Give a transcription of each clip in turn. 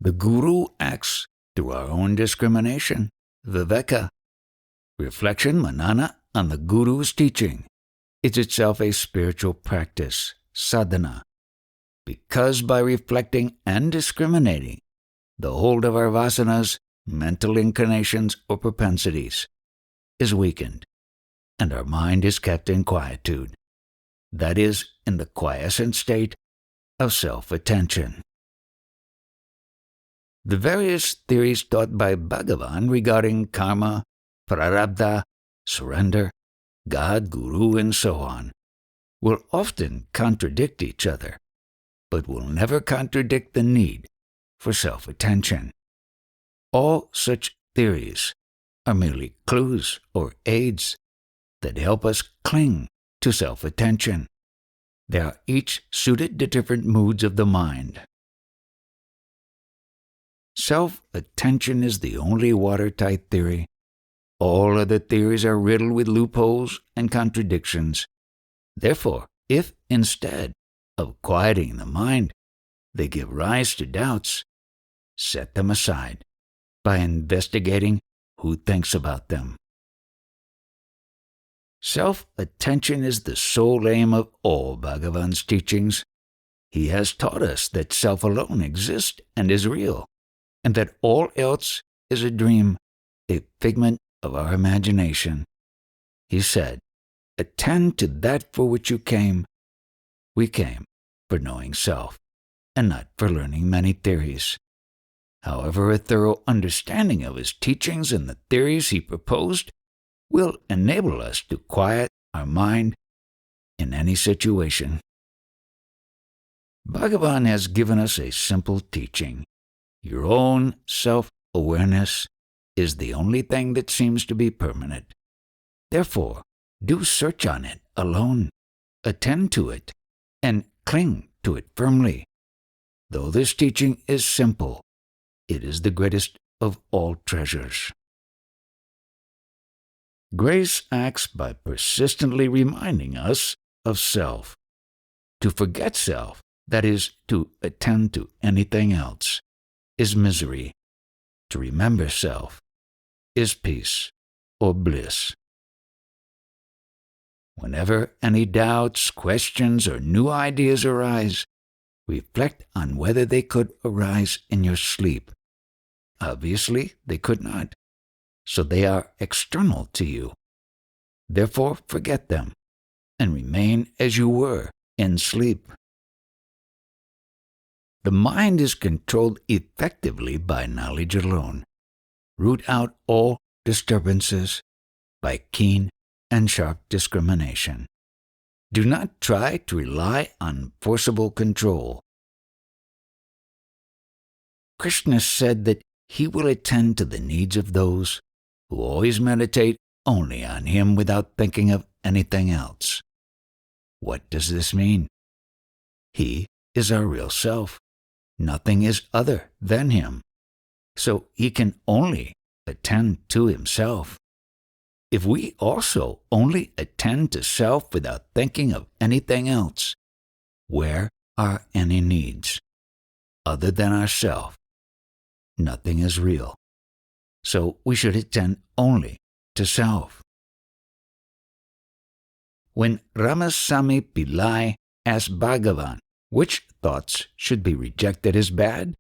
The Guru acts through our own discrimination, viveka. Reflection, manana, on the Guru's teaching is itself a spiritual practice, sadhana, because by reflecting and discriminating, the hold of our vasanas, mental inclinations or propensities, is weakened, and our mind is kept in quietude, that is, in the quiescent state of self-attention. The various theories taught by Bhagavan regarding karma, prarabdha, surrender, God, Guru, and so on, will often contradict each other, but will never contradict the need for self-attention. All such theories are merely clues or aids that help us cling to self-attention. They are each suited to different moods of the mind. Self-attention is the only watertight theory. All other theories are riddled with loopholes and contradictions. Therefore, if instead of quieting the mind, they give rise to doubts, set them aside by investigating who thinks about them. Self-attention is the sole aim of all Bhagavan's teachings. He has taught us that self alone exists and is real, and that all else is a dream, a figment of our imagination. He said, "Attend to that for which you came." We came for knowing self, and not for learning many theories. However, a thorough understanding of his teachings and the theories he proposed will enable us to quiet our mind in any situation. Bhagavan has given us a simple teaching. Your own self-awareness is the only thing that seems to be permanent. Therefore, do search on it alone, attend to it, and cling to it firmly. Though this teaching is simple, it is the greatest of all treasures. Grace acts by persistently reminding us of self. To forget self, that is, to attend to anything else, is misery. To remember self is peace or bliss. Whenever any doubts, questions, or new ideas arise, reflect on whether they could arise in your sleep. Obviously, they could not, so they are external to you. Therefore, forget them and remain as you were in sleep. The mind is controlled effectively by knowledge alone. Root out all disturbances by keen and sharp discrimination. Do not try to rely on forcible control. Krishna said that he will attend to the needs of those who always meditate only on him without thinking of anything else. What does this mean? He is our real self. Nothing is other than him. So he can only attend to himself. If we also only attend to self without thinking of anything else, where are any needs? Other than ourself, nothing is real. So we should attend only to self. When Ramasamy Pillai asked Bhagavan which thoughts should be rejected as bad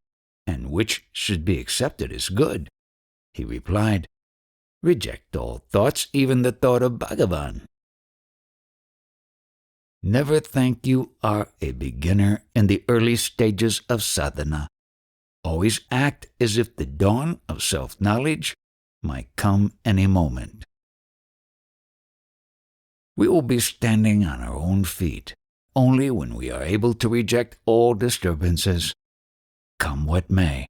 and which should be accepted as good, he replied, "Reject all thoughts, even the thought of Bhagavan." Never think you are a beginner in the early stages of sadhana. Always act as if the dawn of self-knowledge might come any moment. We will be standing on our own feet only when we are able to reject all disturbances, come what may,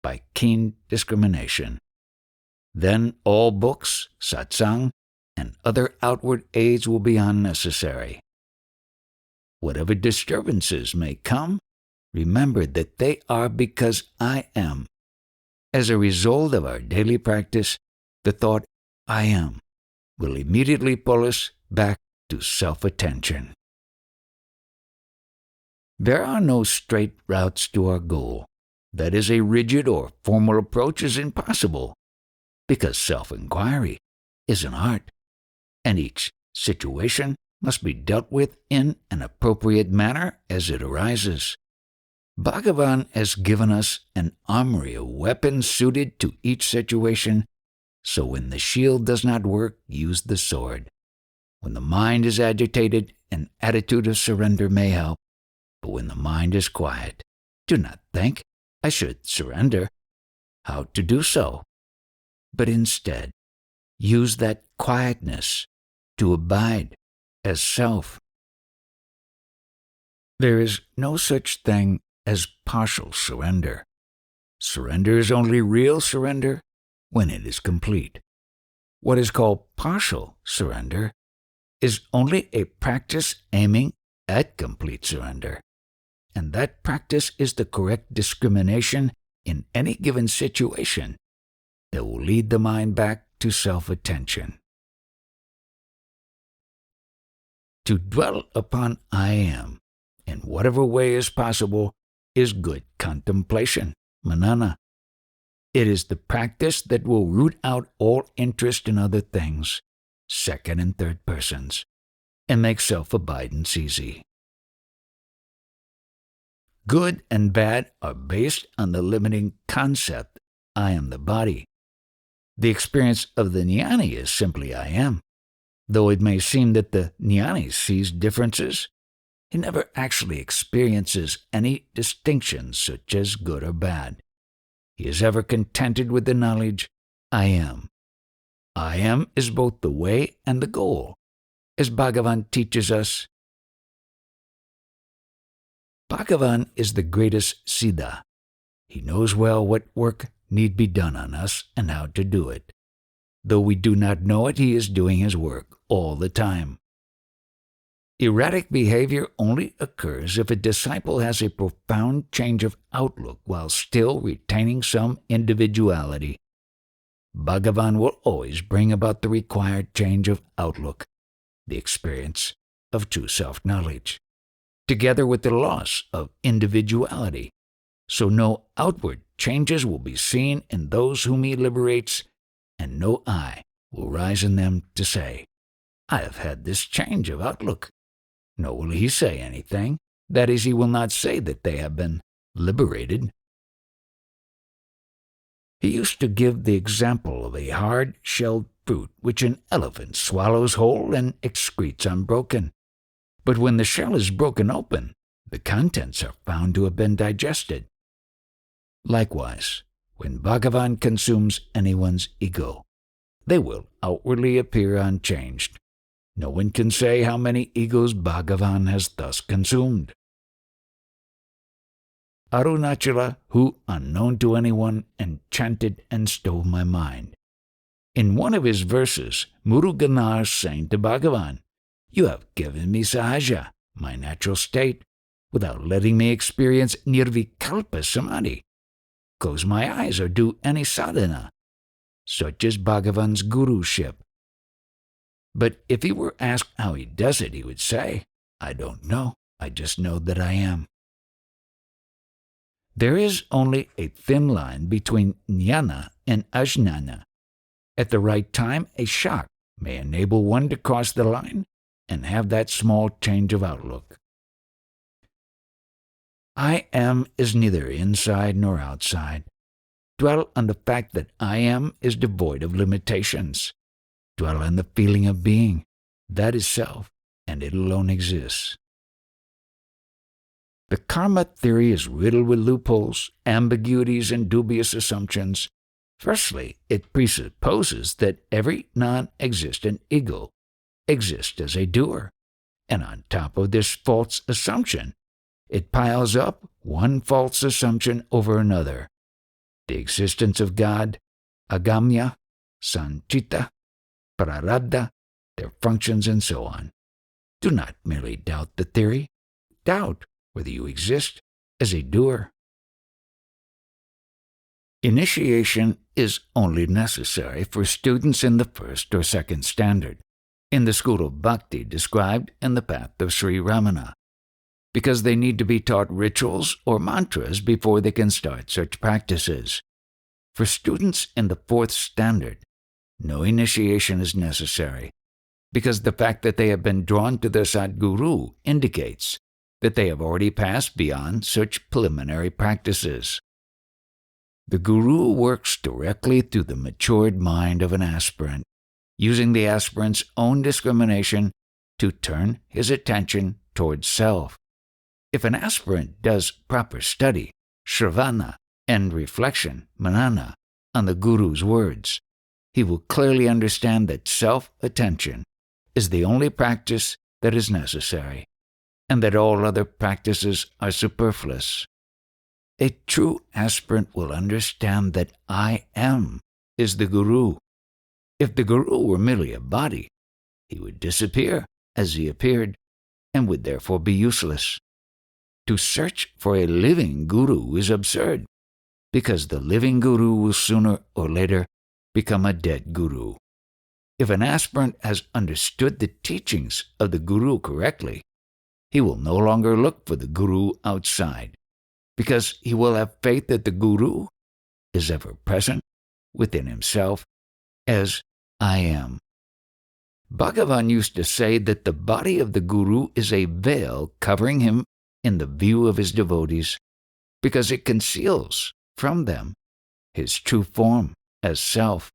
by keen discrimination. Then all books, satsang, and other outward aids will be unnecessary. Whatever disturbances may come, remember that they are because I am. As a result of our daily practice, the thought, I am, will immediately pull us back to self-attention. There are no straight routes to our goal. that is a rigid or formal approach is impossible, because self-inquiry is an art, and each situation must be dealt with in an appropriate manner as it arises. Bhagavan has given us an armory of weapons suited to each situation, so when the shield does not work, use the sword. When the mind is agitated, an attitude of surrender may help, but when the mind is quiet, do not think, I should surrender, how to do so, but instead use that quietness to abide as self. There is no such thing as partial surrender. Surrender is only real surrender when it is complete. What is called partial surrender is only a practice aiming at complete surrender, and that practice is the correct discrimination in any given situation that will lead the mind back to self-attention. To dwell upon I am in whatever way is possible is good contemplation, manana. It is the practice that will root out all interest in other things, second and third persons, and make self-abidance easy. Good and bad are based on the limiting concept, I am the body. The experience of the jnani is simply I am. Though it may seem that the jnani sees differences, he never actually experiences any distinctions such as good or bad. He is ever contented with the knowledge, I am. I am is both the way and the goal. As Bhagavan teaches us, Bhagavan is the greatest siddha. He knows well what work need be done on us and how to do it. Though we do not know it, he is doing his work all the time. Erratic behavior only occurs if a disciple has a profound change of outlook while still retaining some individuality. Bhagavan will always bring about the required change of outlook, the experience of true self-knowledge, together with the loss of individuality, so no outward changes will be seen in those whom he liberates, and no I will rise in them to say, I have had this change of outlook. Nor will he say anything, that is, he will not say that they have been liberated. He used to give the example of a hard-shelled fruit which an elephant swallows whole and excretes unbroken. But when the shell is broken open, the contents are found to have been digested. Likewise, when Bhagavan consumes anyone's ego, they will outwardly appear unchanged. No one can say how many egos Bhagavan has thus consumed. Arunachala, who, unknown to anyone, enchanted and stole my mind. In one of his verses, Muruganar is saying to Bhagavan, You have given me sahaja, my natural state, without letting me experience nirvikalpa samadhi. Close my eyes or do any sadhana. Such is Bhagavan's guruship. But if he were asked how he does it, he would say, I don't know, I just know that I am. There is only a thin line between jnana and ajnana. At the right time, a shock may enable one to cross the line and have that small change of outlook. I am is neither inside nor outside. Dwell on the fact that I am is devoid of limitations. Dwell on the feeling of being. That is self, and it alone exists. The karma theory is riddled with loopholes, ambiguities, and dubious assumptions. Firstly, it presupposes that every non-existent ego exists as a doer, and on top of this false assumption, it piles up one false assumption over another. The existence of God, agamya, sanchita, prarabdha, their functions, and so on. Do not merely doubt the theory. Doubt whether you exist as a doer. Initiation is only necessary for students in the first or second standard, in the school of bhakti described in the path of Sri Ramana. because they need to be taught rituals or mantras before they can start such practices. For students in the 4th standard, no initiation is necessary, because the fact that they have been drawn to their Sadguru indicates that they have already passed beyond such preliminary practices. The Guru works directly through the matured mind of an aspirant, using the aspirant's own discrimination to turn his attention towards self. If an aspirant does proper study, shravana, and reflection, manana, on the Guru's words, he will clearly understand that self-attention is the only practice that is necessary, and that all other practices are superfluous. A true aspirant will understand that I am is the Guru. If the Guru were merely a body, he would disappear as he appeared, and would therefore be useless. To search for a living Guru is absurd, because the living Guru will sooner or later become a dead Guru. If an aspirant has understood the teachings of the Guru correctly, he will no longer look for the Guru outside, because he will have faith that the Guru is ever present within himself as I am. Bhagavan used to say that the body of the Guru is a veil covering him in the view of his devotees, because it conceals from them his true form as self.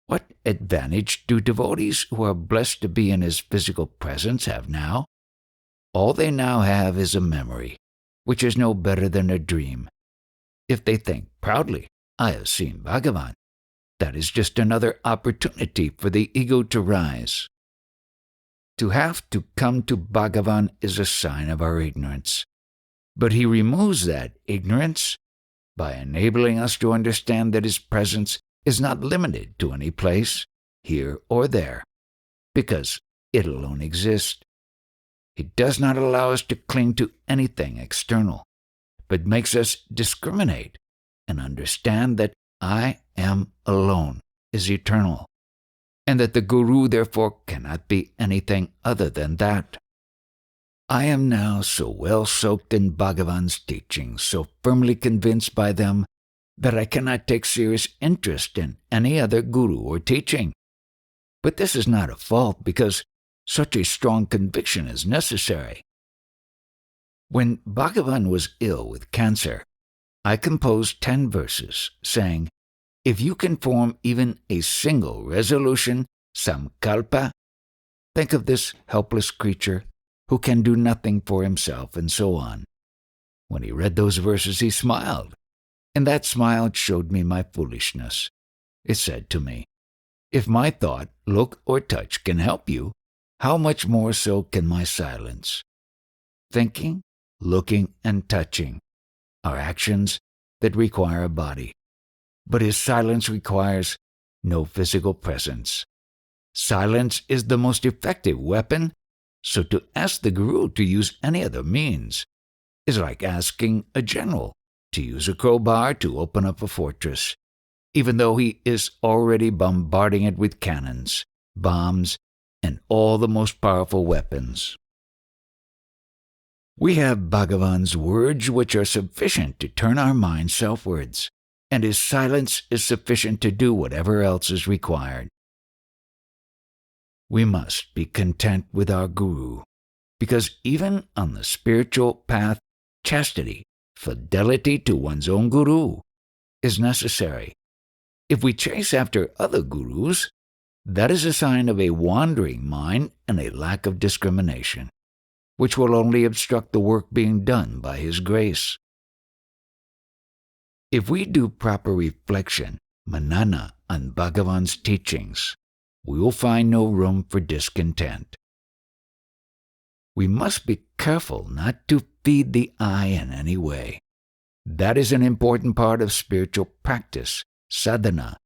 What advantage do devotees who are blessed to be in his physical presence have now? All they now have is a memory, which is no better than a dream. If they think proudly, I have seen Bhagavan, that is just another opportunity for the ego to rise. To have to come to Bhagavan is a sign of our ignorance, but he removes that ignorance by enabling us to understand that his presence is not limited to any place, here or there, because it alone exists. He does not allow us to cling to anything external, but makes us discriminate and understand that I am alone is eternal, and that the Guru therefore cannot be anything other than that. I am now so well soaked in Bhagavan's teachings, so firmly convinced by them, that I cannot take serious interest in any other Guru or teaching. But this is not a fault, because such a strong conviction is necessary. When Bhagavan was ill with cancer, I composed 10 verses saying, if you can form even a single resolution, samkalpa, think of this helpless creature who can do nothing for himself, and so on. When he read those verses, he smiled, and that smile showed me my foolishness. It said to me, if my thought, look, or touch can help you, how much more so can my silence? Thinking, looking, and touching are actions that require a body, but his silence requires no physical presence. Silence is the most effective weapon, so to ask the Guru to use any other means is like asking a general to use a crowbar to open up a fortress, even though he is already bombarding it with cannons, bombs, and all the most powerful weapons. We have Bhagavan's words which are sufficient to turn our minds selfwards, and his silence is sufficient to do whatever else is required. We must be content with our Guru, because even on the spiritual path, chastity, fidelity to one's own Guru, is necessary. If we chase after other Gurus, that is a sign of a wandering mind and a lack of discrimination, which will only obstruct the work being done by his grace. If we do proper reflection, manana, on Bhagavan's teachings, we will find no room for discontent. We must be careful not to feed the eye in any way. That is an important part of spiritual practice, sadhana.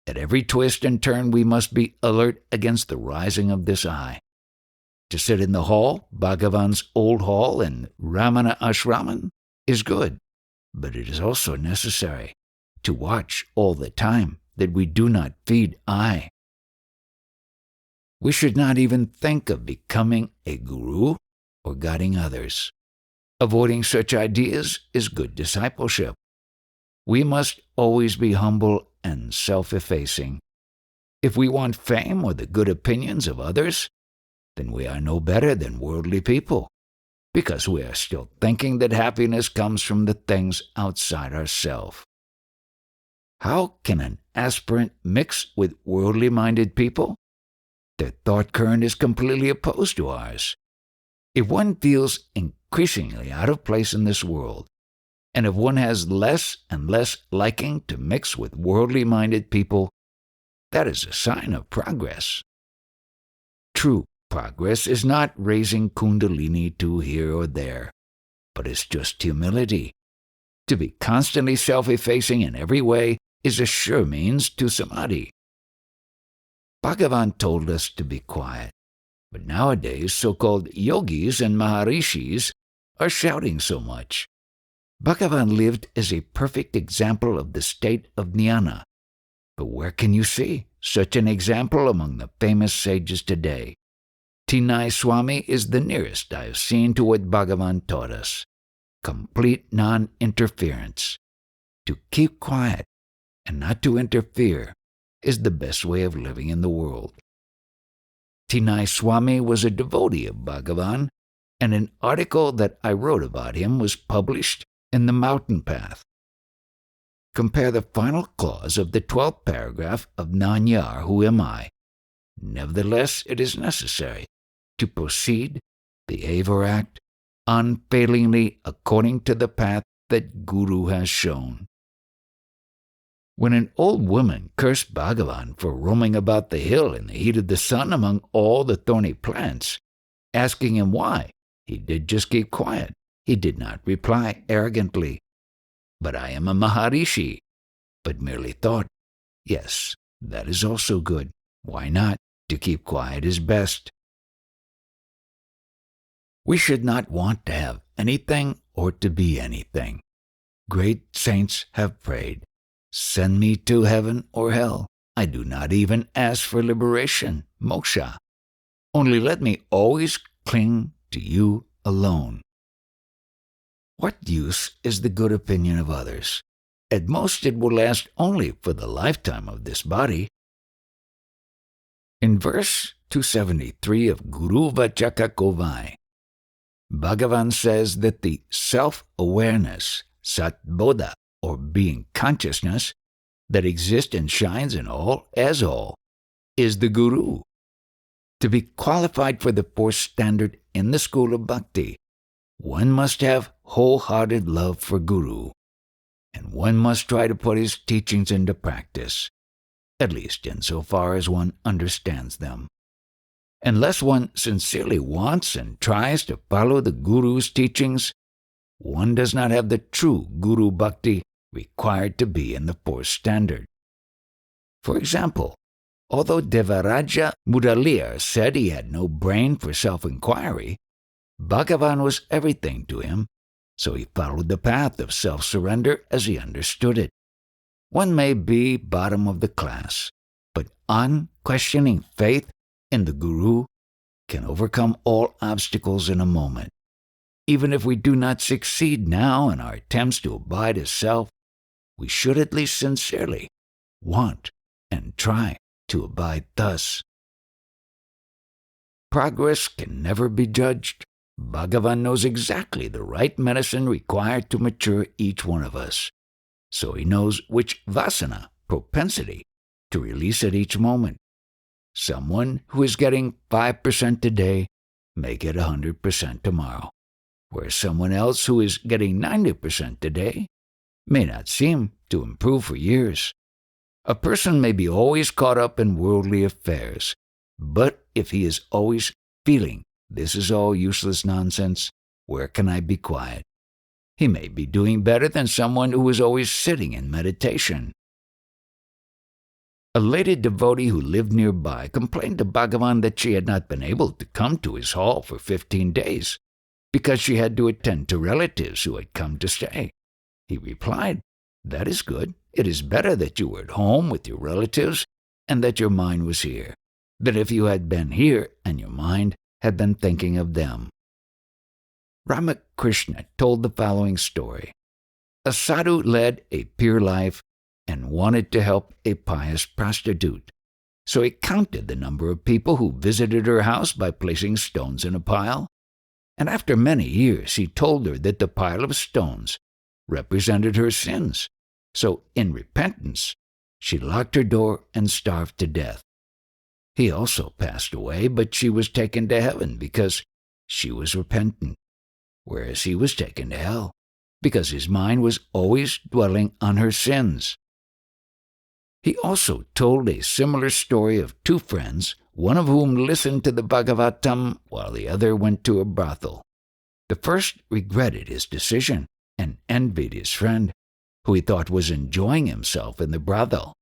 At every twist and turn we must be alert against the rising of this eye. To sit in the hall, Bhagavan's old hall in Ramana Ashraman, is good, but it is also necessary to watch all the time that we do not feed eye. We should not even think of becoming a Guru or guiding others. Avoiding such ideas is good discipleship. We must always be humble and self-effacing. If we want fame or the good opinions of others, then we are no better than worldly people, because we are still thinking that happiness comes from the things outside ourselves. How can an aspirant mix with worldly-minded people? Their thought current is completely opposed to ours. If one feels increasingly out of place in this world, and if one has less and less liking to mix with worldly-minded people, that is a sign of progress. True progress is not raising kundalini to here or there, but it's just humility. To be constantly self-effacing in every way is a sure means to samadhi. Bhagavan told us to be quiet, but nowadays so-called yogis and maharishis are shouting so much. Bhagavan lived as a perfect example of the state of jnana. But where can you see such an example among the famous sages today? Tinai Swami is the nearest I have seen to what Bhagavan taught us. Complete non-interference. To keep quiet and not to interfere is the best way of living in the world. Tinai Swami was a devotee of Bhagavan, and an article that I wrote about him was published in The Mountain Path. Compare the final clause of the 12th paragraph of Nanyar, Who Am I? Nevertheless, it is necessary to proceed, behave or act unfailingly according to the path that Guru has shown. When an old woman cursed Bhagavan for roaming about the hill in the heat of the sun among all the thorny plants, asking him why, he did just keep quiet. He did not reply arrogantly, "But I am a Maharishi," but merely thought, "Yes, that is also good. Why not? To keep quiet is best." We should not want to have anything or to be anything. Great saints have prayed, "Send me to heaven or hell. I do not even ask for liberation, moksha. Only let me always cling to you alone." What use is the good opinion of others? At most it will last only for the lifetime of this body. In verse 273 of Guru Vachaka Kovai, Bhagavan says that the self-awareness, satbodha, or being consciousness, that exists and shines in all as all, is the Guru. To be qualified for the fourth standard in the school of bhakti, one must have wholehearted love for Guru, and one must try to put his teachings into practice, at least insofar as one understands them. Unless one sincerely wants and tries to follow the Guru's teachings, one does not have the true Guru Bhakti required to be in the fourth standard. For example, although Devaraja Mudaliar said he had no brain for self-inquiry, Bhagavan was everything to him, so he followed the path of self-surrender as he understood it. One may be bottom of the class, but unquestioning faith in the Guru can overcome all obstacles in a moment. Even if we do not succeed now in our attempts to abide as self, we should at least sincerely want and try to abide thus. Progress can never be judged. Bhagavan knows exactly the right medicine required to mature each one of us, so he knows which vasana, propensity, to release at each moment. Someone who is getting 5% today may get 100% tomorrow, whereas someone else who is getting 90% today may not seem to improve for years. A person may be always caught up in worldly affairs, but if he is always feeling, "This is all useless nonsense, where can I be quiet?" he may be doing better than someone who is always sitting in meditation. A lady devotee who lived nearby complained to Bhagavan that she had not been able to come to his hall for 15 days because she had to attend to relatives who had come to stay. He replied, "That is good. It is better that you were at home with your relatives and that your mind was here, than if you had been here and your mind had been thinking of them." Ramakrishna told the following story. A sadhu led a pure life and wanted to help a pious prostitute. So he counted the number of people who visited her house by placing stones in a pile. And after many years, he told her that the pile of stones represented her sins. So in repentance, she locked her door and starved to death. He also passed away, but she was taken to heaven because she was repentant, whereas he was taken to hell because his mind was always dwelling on her sins. He also told a similar story of two friends, one of whom listened to the Bhagavatam while the other went to a brothel. The first regretted his decision and envied his friend, who he thought was enjoying himself in the brothel,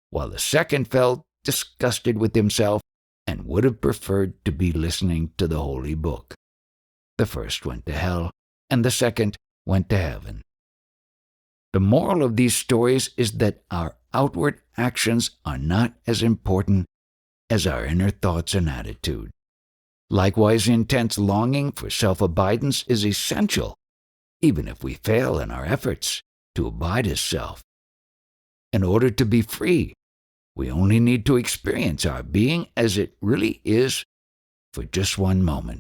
while the second felt disgusted with himself and would have preferred to be listening to the holy book. The first went to hell, and the second went to heaven. The moral of these stories is that our outward actions are not as important as our inner thoughts and attitude. Likewise, intense longing for self-abidance is essential, even if we fail in our efforts to abide as self. In order to be free, we only need to experience our being as it really is for just one moment.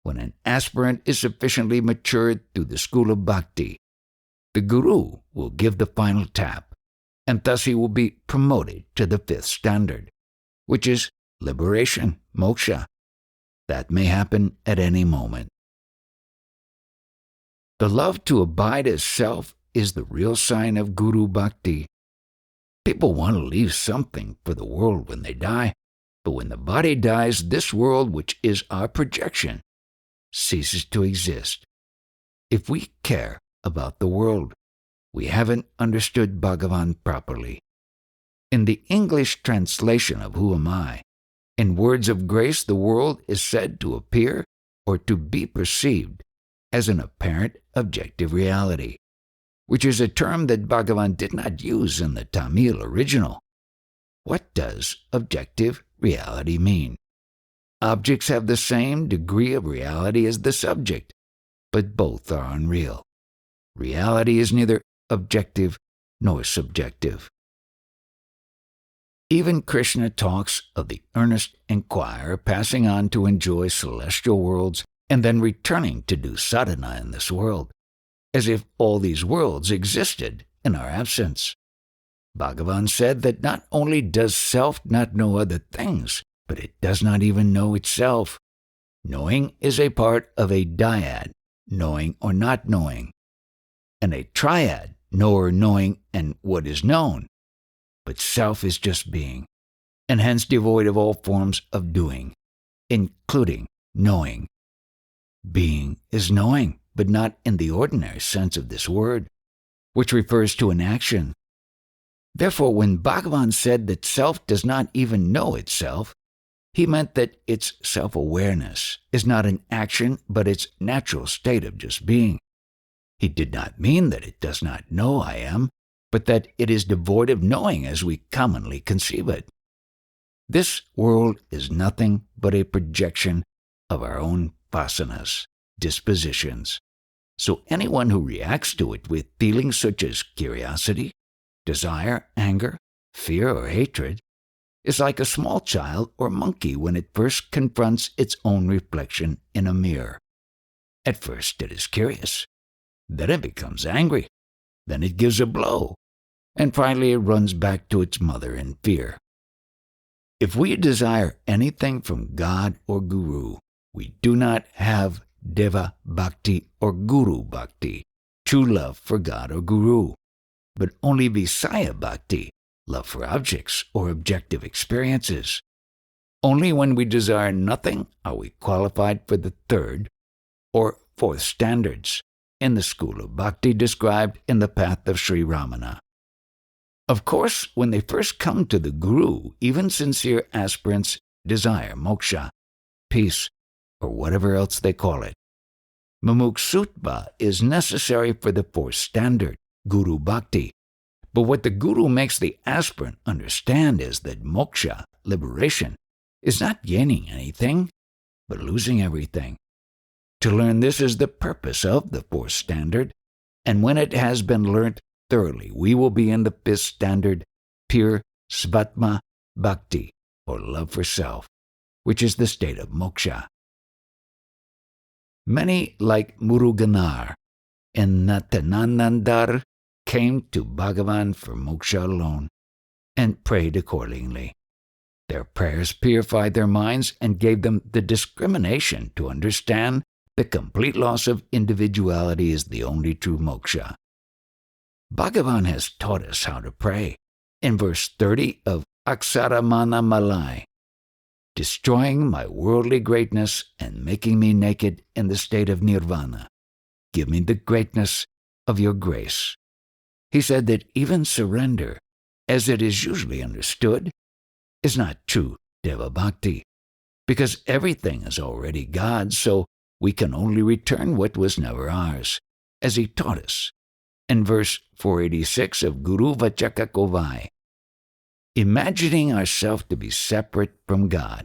When an aspirant is sufficiently matured through the school of bhakti, the guru will give the final tap, and thus he will be promoted to the fifth standard, which is liberation, moksha. That may happen at any moment. The love to abide as self is the real sign of guru bhakti. People want to leave something for the world when they die, but when the body dies, this world, which is our projection, ceases to exist. If we care about the world, we haven't understood Bhagavan properly. In the English translation of Who Am I, in words of grace, the world is said to appear or to be perceived as an apparent objective reality, which is a term that Bhagavan did not use in the Tamil original. What does objective reality mean? Objects have the same degree of reality as the subject, but both are unreal. Reality is neither objective nor subjective. Even Krishna talks of the earnest inquirer passing on to enjoy celestial worlds and then returning to do sadhana in this world, as if all these worlds existed in our absence. Bhagavan said that not only does self not know other things, but it does not even know itself. Knowing is a part of a dyad, knowing or not knowing, and a triad, knower, knowing, and what is known. But self is just being, and hence devoid of all forms of doing, including knowing. Being is knowing, but not in the ordinary sense of this word, which refers to an action. Therefore, when Bhagavan said that self does not even know itself, he meant that its self-awareness is not an action, but its natural state of just being. He did not mean that it does not know I am, but that it is devoid of knowing as we commonly conceive it. This world is nothing but a projection of our own vasanas, dispositions. So anyone who reacts to it with feelings such as curiosity, desire, anger, fear, or hatred is like a small child or monkey when it first confronts its own reflection in a mirror. At first it is curious, then it becomes angry, then it gives a blow, and finally it runs back to its mother in fear. If we desire anything from God or Guru, we do not have Deva Bhakti or Guru Bhakti, true love for God or Guru, but only Visaya Bhakti, love for objects or objective experiences. Only when we desire nothing are we qualified for the third or fourth standards in the school of bhakti described in the path of Sri Ramana. Of course, when they first come to the Guru, even sincere aspirants desire moksha, peace, or whatever else they call it. Mumukshutva is necessary for the fourth standard, Guru Bhakti. But what the Guru makes the aspirant understand is that moksha, liberation, is not gaining anything, but losing everything. To learn this is the purpose of the fourth standard, and when it has been learnt thoroughly, we will be in the fifth standard, pure svatma bhakti, or love for self, which is the state of moksha. Many, like Muruganar and Natananandar, came to Bhagavan for moksha alone and prayed accordingly. Their prayers purified their minds and gave them the discrimination to understand the complete loss of individuality is the only true moksha. Bhagavan has taught us how to pray in verse 30 of RAMANA Mahārshi, destroying my worldly greatness and making me naked in the state of nirvana. Give me the greatness of your grace. He said that even surrender, as it is usually understood, is not true Deva Bhakti, because everything is already God's, so we can only return what was never ours, as he taught us in verse 486 of Guru Vachaka Kovai. Imagining ourselves to be separate from God,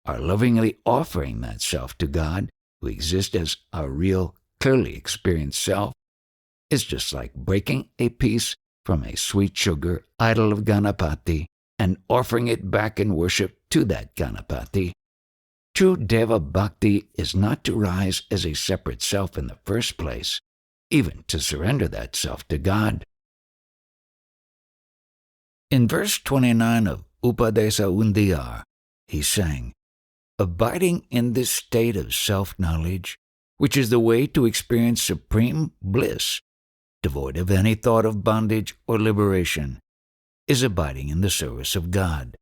our lovingly offering that self to God, who exists as our real, clearly experienced self, is just like breaking a piece from a sweet sugar idol of Ganapati and offering it back in worship to that Ganapati. True Deva Bhakti is not to rise as a separate self in the first place, even to surrender that self to God. In verse 29 of Upadesa Undiyar, he sang, abiding in this state of self-knowledge, which is the way to experience supreme bliss, devoid of any thought of bondage or liberation, is abiding in the service of God.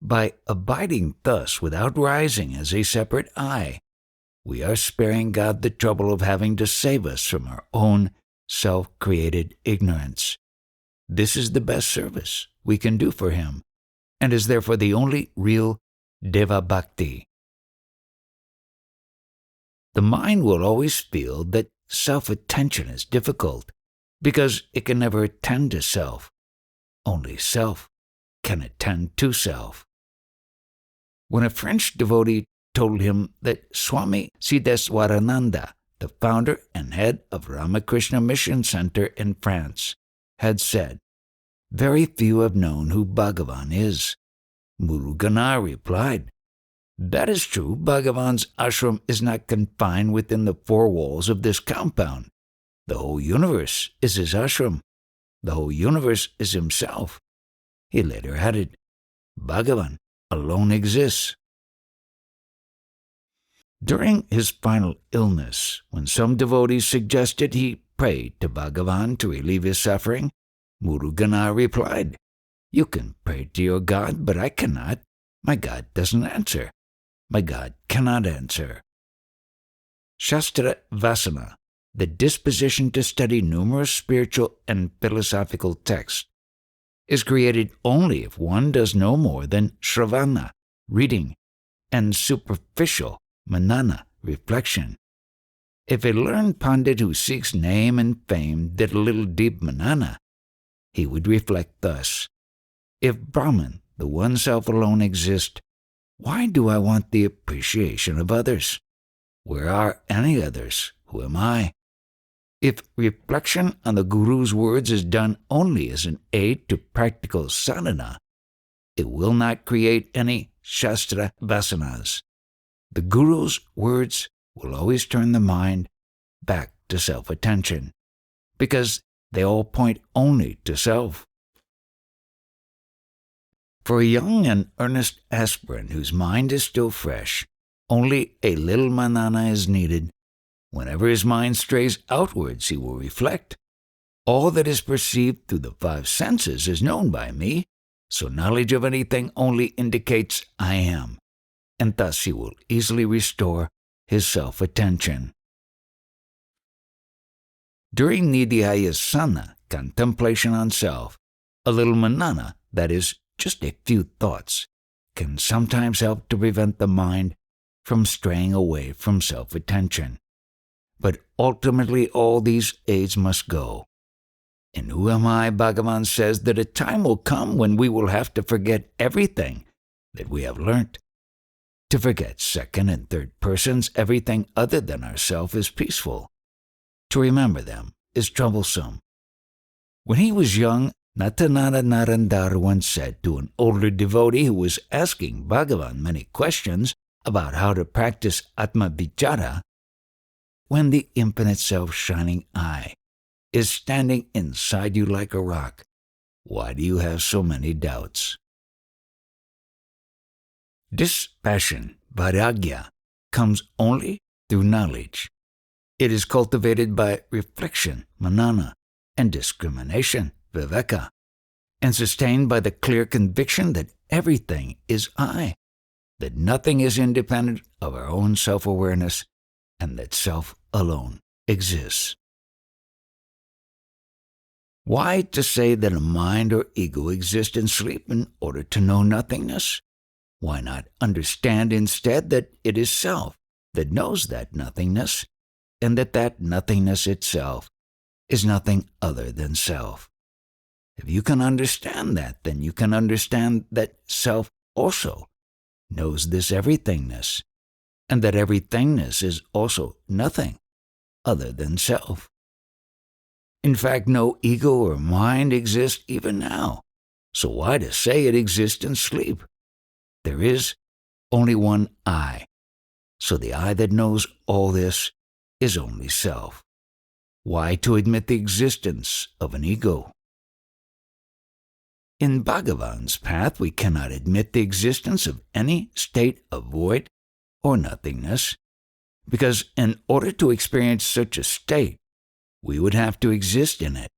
By abiding thus without rising as a separate I, we are sparing God the trouble of having to save us from our own self-created ignorance. This is the best service we can do for Him, and is therefore the only real Deva Bhakti. The mind will always feel that self-attention is difficult, because it can never attend to self. Only self can attend to self. When a French devotee told him that Swami Siddheswarananda, the founder and head of Ramakrishna Mission Center in France, had said, very few have known who Bhagavan is, Muruganar replied, that is true, Bhagavan's ashram is not confined within the four walls of this compound. The whole universe is his ashram. The whole universe is himself. He later added, Bhagavan alone exists. During his final illness, when some devotees suggested he pray to Bhagavan to relieve his suffering, Muruganar replied, you can pray to your God, but I cannot. My God doesn't answer. My God cannot answer. Shastra Vasana, the disposition to study numerous spiritual and philosophical texts, is created only if one does no more than shravana, reading, and superficial manana, reflection. If a learned pandit who seeks name and fame did a little deep manana, he would reflect thus, if Brahman, the one self alone, exists, why do I want the appreciation of others? Where are any others? Who am I? If reflection on the Guru's words is done only as an aid to practical sadhana, it will not create any Shastra Vasanas. The Guru's words will always turn the mind back to self-attention, because they all point only to self. For a young and earnest aspirant whose mind is still fresh, only a little manana is needed. Whenever his mind strays outwards, he will reflect. All that is perceived through the five senses is known by me, so knowledge of anything only indicates I am, and thus he will easily restore his self-attention. During nidhyayasana, contemplation on self, a little manana, that is, just a few thoughts, can sometimes help to prevent the mind from straying away from self-attention. But ultimately all these aids must go. In Who Am I, Bhagavan says that a time will come when we will have to forget everything that we have learnt. To forget second and third persons, everything other than ourself is peaceful. To remember them is troublesome. When he was young, Natanara Narandar once said to an older devotee who was asking Bhagavan many questions about how to practice Atma Vichara, when the infinite self-shining eye is standing inside you like a rock, why do you have so many doubts? Dispassion, vairagya, comes only through knowledge. It is cultivated by reflection, manana, and discrimination, viveka, and sustained by the clear conviction that everything is I, that nothing is independent of our own self-awareness, and that self alone exists. Why to say that a mind or ego exists in sleep in order to know nothingness? Why not understand instead that it is self that knows that nothingness, and that nothingness itself is nothing other than self? If you can understand that, then you can understand that self also knows this everythingness, and that everythingness is also nothing other than self. In fact, no ego or mind exists even now, so why to say it exists in sleep? There is only one I, so the I that knows all this is only self. Why to admit the existence of an ego? In Bhagavan's path, we cannot admit the existence of any state of void or nothingness, because in order to experience such a state, we would have to exist in it,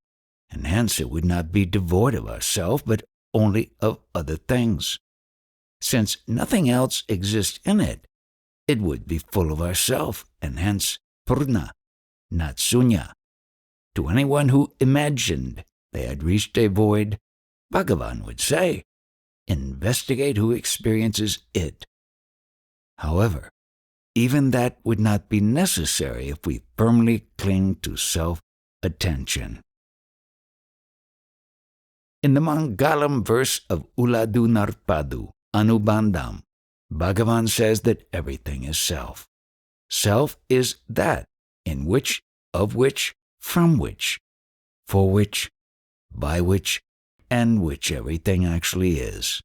and hence it would not be devoid of ourself, but only of other things. Since nothing else exists in it, it would be full of ourself, and hence purna, not sunya. To anyone who imagined they had reached a void, Bhagavan would say, investigate who experiences it. However, even that would not be necessary if we firmly cling to self-attention. In the Mangalam verse of Uladu Narpadu, Anubandham, Bhagavan says that everything is self. Self is that in which, of which, from which, for which, by which, and which everything actually is.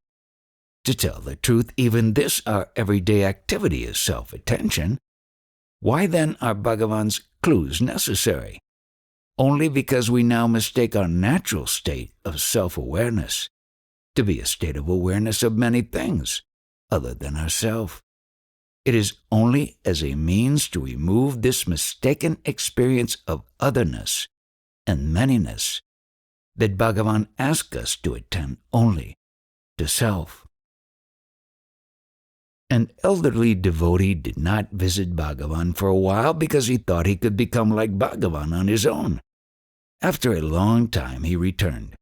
To tell the truth, even this our everyday activity is self-attention. Why then are Bhagavan's clues necessary? Only because we now mistake our natural state of self-awareness to be a state of awareness of many things other than ourself. It is only as a means to remove this mistaken experience of otherness and manyness that Bhagavan asks us to attend only to self. An elderly devotee did not visit Bhagavan for a while because he thought he could become like Bhagavan on his own. After a long time he returned,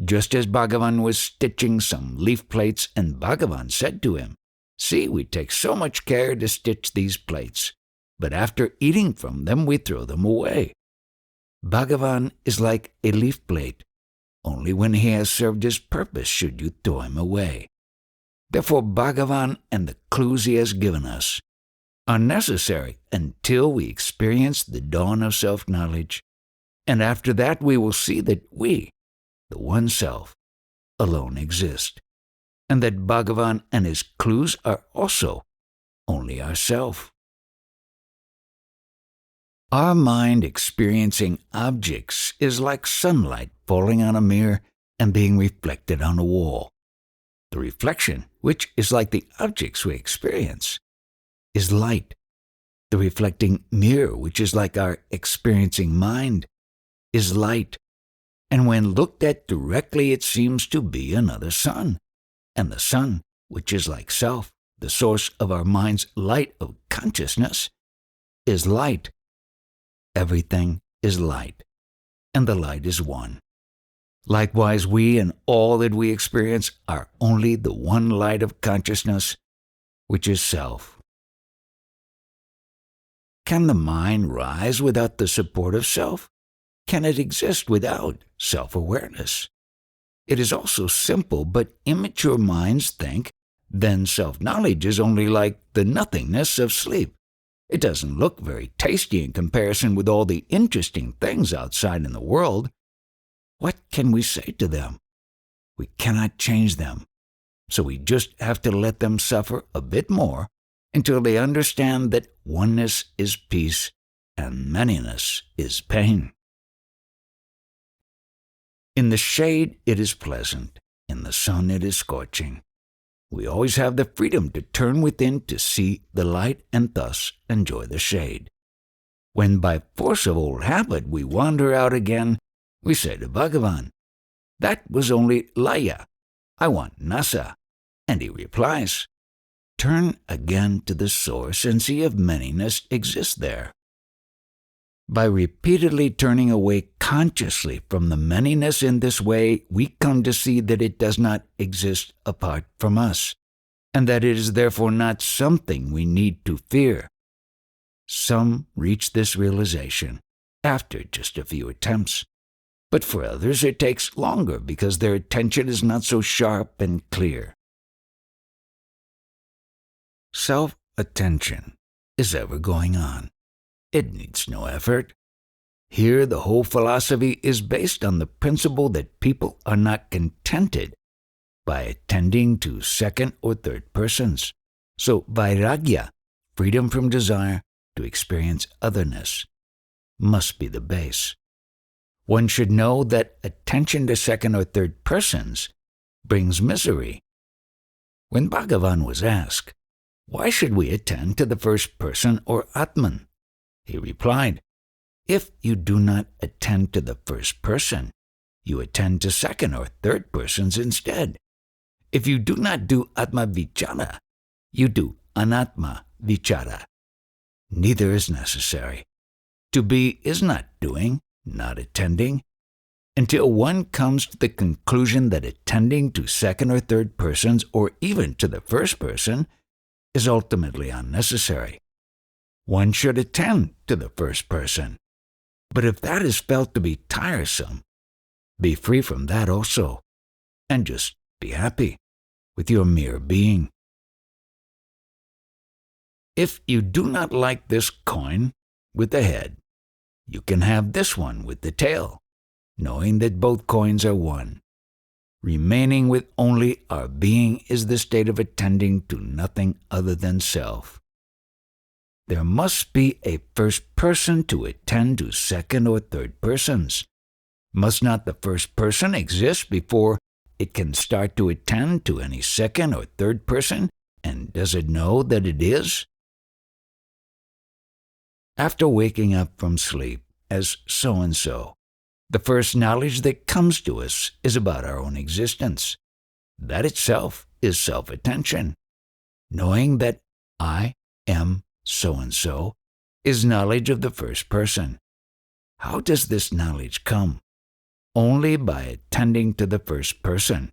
just as Bhagavan was stitching some leaf plates, and Bhagavan said to him, "See, we take so much care to stitch these plates, but after eating from them we throw them away. Bhagavan is like a leaf plate. Only when he has served his purpose should you throw him away. Therefore Bhagavan and the clues he has given us are necessary until we experience the dawn of self-knowledge, and after that we will see that we, the one self, alone exist, and that Bhagavan and his clues are also only ourself." Our mind experiencing objects is like sunlight falling on a mirror and being reflected on a wall. The reflection, which is like the objects we experience, is light. The reflecting mirror, which is like our experiencing mind, is light. And when looked at directly, it seems to be another sun. And the sun, which is like self, the source of our mind's light of consciousness, is light. Everything is light, and the light is one. Likewise, we and all that we experience are only the one light of consciousness, which is self. Can the mind rise without the support of self? Can it exist without self-awareness? It is also simple, but immature minds think then self-knowledge is only like the nothingness of sleep. It doesn't look very tasty in comparison with all the interesting things outside in the world. What can we say to them? We cannot change them, so we just have to let them suffer a bit more until they understand that oneness is peace and manyness is pain. In the shade it is pleasant, in the sun it is scorching. We always have the freedom to turn within to see the light and thus enjoy the shade. When by force of old habit we wander out again, we say to Bhagavan, "That was only Laya. I want Nasa." And he replies, "Turn again to the source and see if manyness exists there." By repeatedly turning away consciously from the manyness in this way, we come to see that it does not exist apart from us, and that it is therefore not something we need to fear. Some reach this realization after just a few attempts, but for others it takes longer because their attention is not so sharp and clear. Self-attention is ever going on. It needs no effort. Here the whole philosophy is based on the principle that people are not contented by attending to second or third persons. So vairagya, freedom from desire to experience otherness, must be the base. One should know that attention to second or third persons brings misery. When Bhagavan was asked, "Why should we attend to the first person or Atman?" he replied, "If you do not attend to the first person, you attend to second or third persons instead. If you do not do Atma Vichara, you do Anatma Vichara. Neither is necessary. To be is not doing, not attending, until one comes to the conclusion that attending to second or third persons, or even to the first person, is ultimately unnecessary. One should attend to the first person. But if that is felt to be tiresome, be free from that also, and just be happy with your mere being. If you do not like this coin with the head, you can have this one with the tail, knowing that both coins are one. Remaining with only our being is the state of attending to nothing other than self. There must be a first person to attend to second or third persons. Must not the first person exist before it can start to attend to any second or third person? And does it know that it is? After waking up from sleep as so-and-so, the first knowledge that comes to us is about our own existence. That itself is self-attention. Knowing that I am so-and-so is knowledge of the first person. How does this knowledge come? Only by attending to the first person.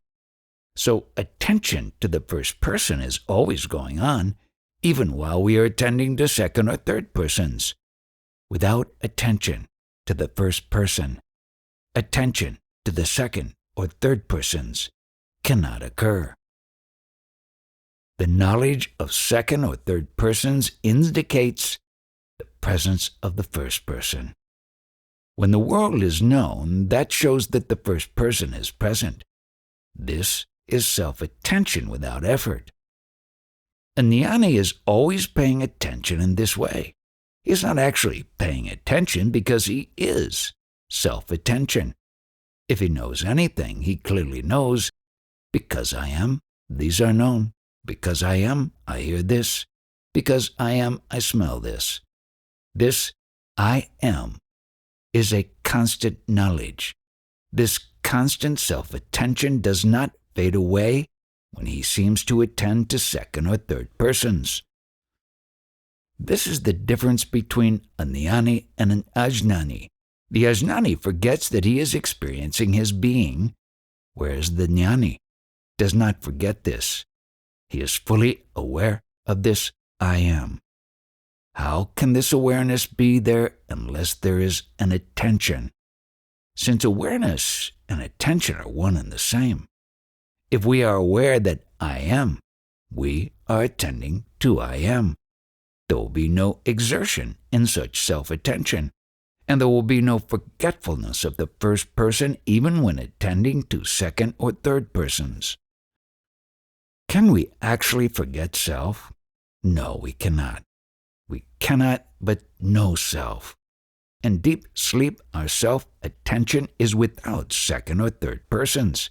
So attention to the first person is always going on, even while we are attending to second or third persons. Without attention to the first person, attention to the second or third persons cannot occur. The knowledge of second or third persons indicates the presence of the first person. When the world is known, that shows that the first person is present. This is self-attention without effort. A jnani is always paying attention in this way. He is not actually paying attention because he is self-attention. If he knows anything, he clearly knows, because I am, these are known. Because I am, I hear this. Because I am, I smell this. This I am is a constant knowledge. This constant self-attention does not fade away when he seems to attend to second or third persons. This is the difference between a jnani and an ajnani. The ajnani forgets that he is experiencing his being, whereas the jnani does not forget this. He is fully aware of this I am. How can this awareness be there unless there is an attention? Since awareness and attention are one and the same. If we are aware that I am, we are attending to I am. There will be no exertion in such self-attention, and there will be no forgetfulness of the first person even when attending to second or third persons. Can we actually forget self? No, we cannot. We cannot but know self. In deep sleep, our self-attention is without second or third persons.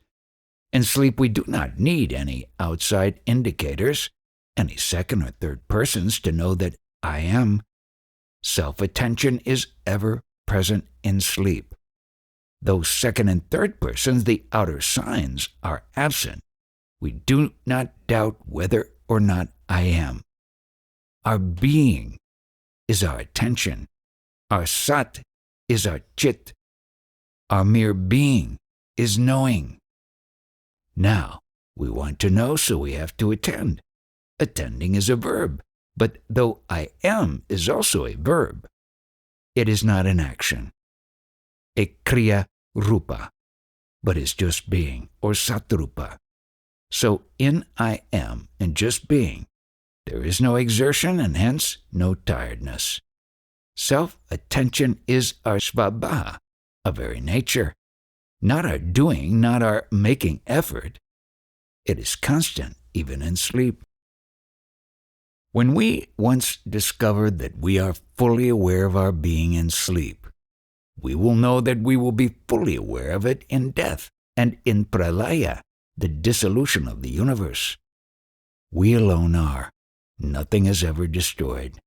In sleep, we do not need any outside indicators, any second or third persons to know that I am. Self-attention is ever present in sleep. Those second and third persons, the outer signs, are absent. We do not doubt whether or not I am. Our being is our attention. Our sat is our chit. Our mere being is knowing. Now, we want to know, so we have to attend. Attending is a verb, but though I am is also a verb, it is not an action. A kriya rupa, but is just being, or satrupa. So in I am and just being, there is no exertion and hence no tiredness. Self-attention is our svabha, our very nature, not our doing, not our making effort. It is constant even in sleep. When we once discover that we are fully aware of our being in sleep, we will know that we will be fully aware of it in death and in pralaya, the dissolution of the universe. We alone are. Nothing is ever destroyed.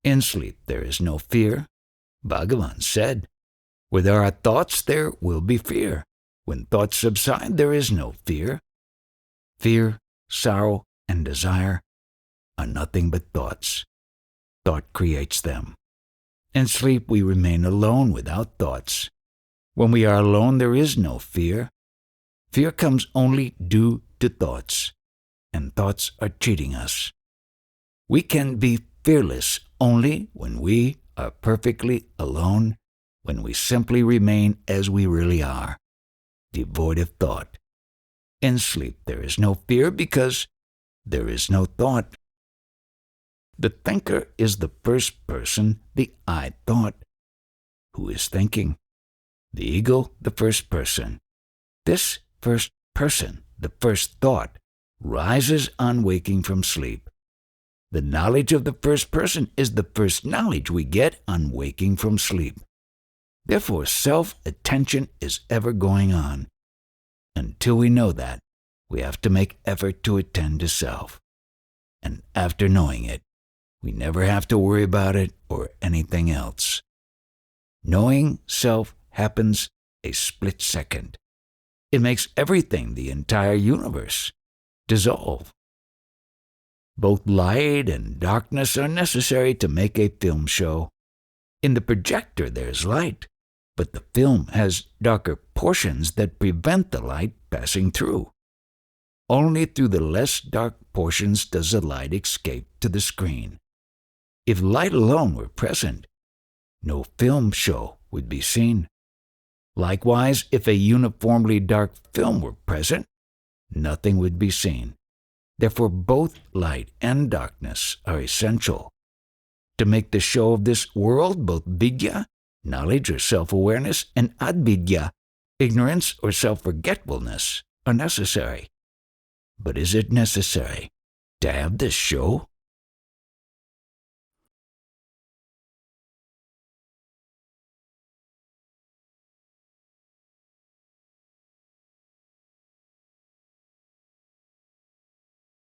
In sleep there is no fear. Bhagavan said, where there are thoughts, there will be fear. When thoughts subside, there is no fear. Fear, sorrow, and desire are nothing but thoughts. Thought creates them. In sleep we remain alone without thoughts. When we are alone, there is no fear. Fear comes only due to thoughts, and thoughts are cheating us. We can be fearless only when we are perfectly alone, when we simply remain as we really are, devoid of thought. In sleep there is no fear because there is no thought. The thinker is the first person, the I thought. Who is thinking? The ego, the first person. This first person, the first thought, rises on waking from sleep. The knowledge of the first person is the first knowledge we get on waking from sleep. Therefore, self-attention is ever going on. Until we know that, we have to make effort to attend to self. And after knowing it, we never have to worry about it or anything else. Knowing self happens a split second. It makes everything, the entire universe, dissolve. Both light and darkness are necessary to make a film show. In the projector there's light, but the film has darker portions that prevent the light passing through. Only through the less dark portions does the light escape to the screen. If light alone were present, no film show would be seen. Likewise, if a uniformly dark film were present, nothing would be seen. Therefore, both light and darkness are essential. To make the show of this world, both vidya, knowledge or self-awareness, and advidya, ignorance or self-forgetfulness, are necessary. But is it necessary to have this show?